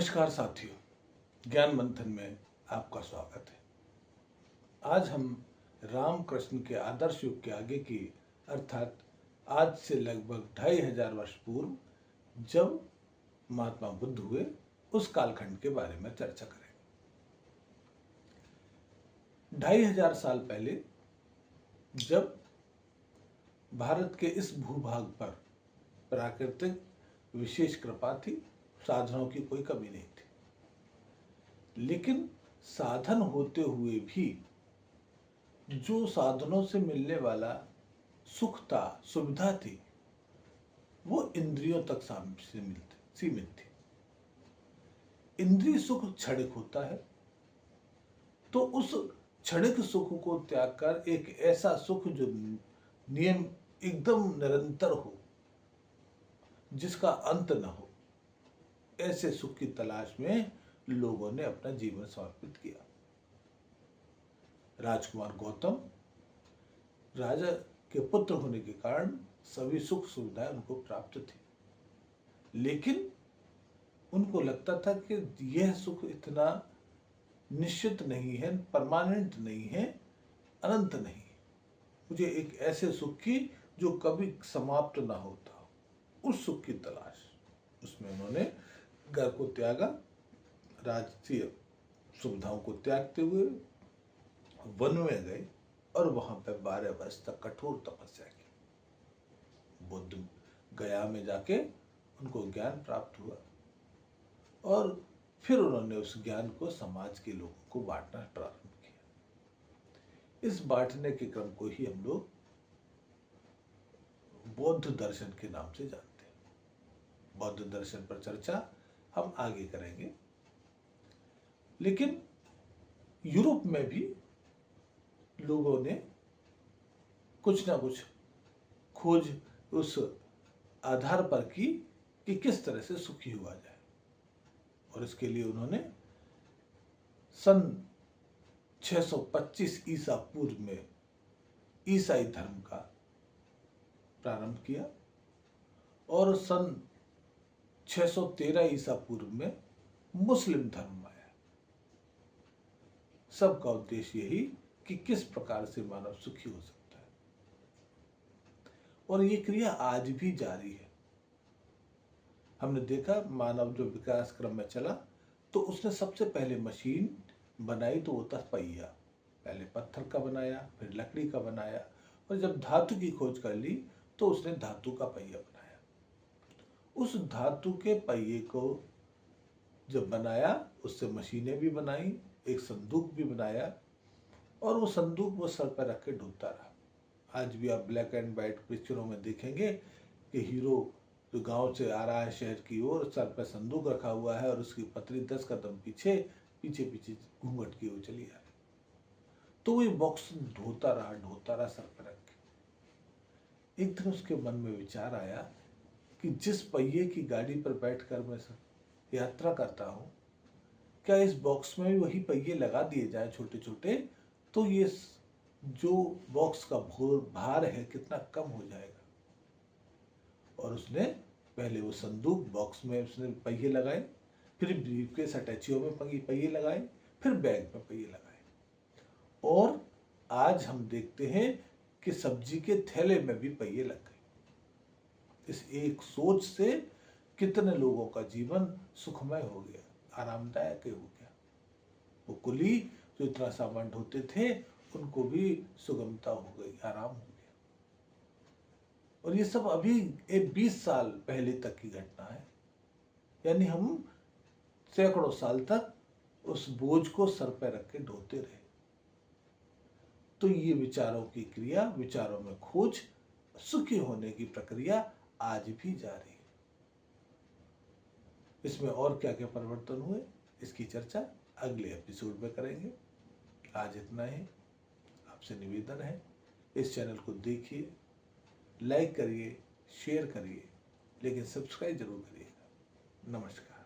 नमस्कार साथियों, ज्ञान मंथन में आपका स्वागत है। आज हम रामकृष्ण के आदर्श युग के आगे की अर्थात आज से लगभग 2500 वर्ष पूर्व जब महात्मा बुद्ध हुए उस कालखंड के बारे में चर्चा करेंगे। 2500 साल पहले जब भारत के इस भूभाग पर प्राकृतिक विशेष कृपा थी, साधनों की कोई कमी नहीं थी, लेकिन साधन होते हुए भी जो साधनों से मिलने वाला सुख था, सुविधा थी, वो इंद्रियों तक सीमित थी। इंद्रिय सुख क्षणिक होता है, तो उस क्षणिक सुख को त्याग कर एक ऐसा सुख जो नियम एकदम निरंतर हो, जिसका अंत न हो, ऐसे सुख की तलाश में लोगों ने अपना जीवन समर्पित किया। राजकुमार गौतम राजा के पुत्र होने के कारण सभी सुख सुविधाएं उनको प्राप्त थी, लेकिन उनको लगता था कि यह सुख इतना निश्चित नहीं है, परमानेंट नहीं है, अनंत नहीं है। मुझे एक ऐसे सुख की जो कभी समाप्त ना होता हो, उस सुख की तलाश। उसमें उन्होंने घर को त्यागा, राजकीय सुविधाओं को त्यागते हुए वन में गए और वहां पर 12 वर्ष तक कठोर तपस्या की। बुद्ध गया में जाके उनको ज्ञान प्राप्त हुआ और फिर उन्होंने उस ज्ञान को समाज के लोगों को बांटना प्रारंभ किया। इस बांटने के क्रम को ही हम लोग बौद्ध दर्शन के नाम से जानते हैं। बौद्ध दर्शन पर चर्चा हम आगे करेंगे, लेकिन यूरोप में भी लोगों ने कुछ ना कुछ खोज उस आधार पर की कि किस तरह से सुखी हुआ जाए, और इसके लिए उन्होंने सन 625 ईसा पूर्व में ईसाई धर्म का प्रारंभ किया और सन 613 ईसा पूर्व में मुस्लिम धर्म आया। सबका उद्देश्य यही कि किस प्रकार से मानव सुखी हो सकता है, और ये क्रिया आज भी जारी है। हमने देखा मानव जो विकास क्रम में चला तो उसने सबसे पहले मशीन बनाई, तो वो था पहिया। पहले पत्थर का बनाया, फिर लकड़ी का बनाया, और जब धातु की खोज कर ली तो उसने धातु का पहिया बनाया। उस धातु के पहिए को जब बनाया, उससे मशीनें भी बनाई, एक संदूक भी बनाया, और वो संदूक वो सर पर रख के ढूंढता रहा। आज भी आप ब्लैक एंड वाइट पिक्चरों में देखेंगे कि हीरो जो गांव से आ रहा है शहर की ओर, सर पर संदूक रखा हुआ है और उसकी पतली 10 कदम पीछे पीछे पीछे घूंघट की ओर चली आ रही। तो वो बॉक्स ढोता रहा सर पर रख के। एक दिन उसके मन में विचार आया कि जिस पहिए की गाड़ी पर बैठकर मैं यात्रा करता हूँ, क्या इस बॉक्स में भी वही पहिए लगा दिए जाए छोटे छोटे, तो ये जो बॉक्स का भार है कितना कम हो जाएगा। और उसने पहले वो संदूक बॉक्स में उसने पहिए लगाए, फिर ब्रीफकेस अटैचियों में पहिए लगाए, फिर बैग में पहिए लगाए, और आज हम देखते हैं कि सब्जी के थैले में भी पहिए लग गए। इस एक सोच से कितने लोगों का जीवन सुखमय हो गया, आरामदायक हो गया। वो कुली जो इतना सामान ढोते थे, उनको भी सुगमता हो गई, आराम हो गया। और ये सब अभी 20 साल पहले तक की घटना है, यानी हम सैकड़ों साल तक उस बोझ को सर पर रख के ढोते रहे। तो ये विचारों की क्रिया, विचारों में खोज, सुखी होने की प्रक्रिया आज भी जारी है। इसमें और क्या क्या परिवर्तन हुए, इसकी चर्चा अगले एपिसोड में करेंगे। आज इतना ही। आपसे निवेदन है, इस चैनल को देखिए, लाइक करिए, शेयर करिए, लेकिन सब्सक्राइब जरूर करिएगा। नमस्कार।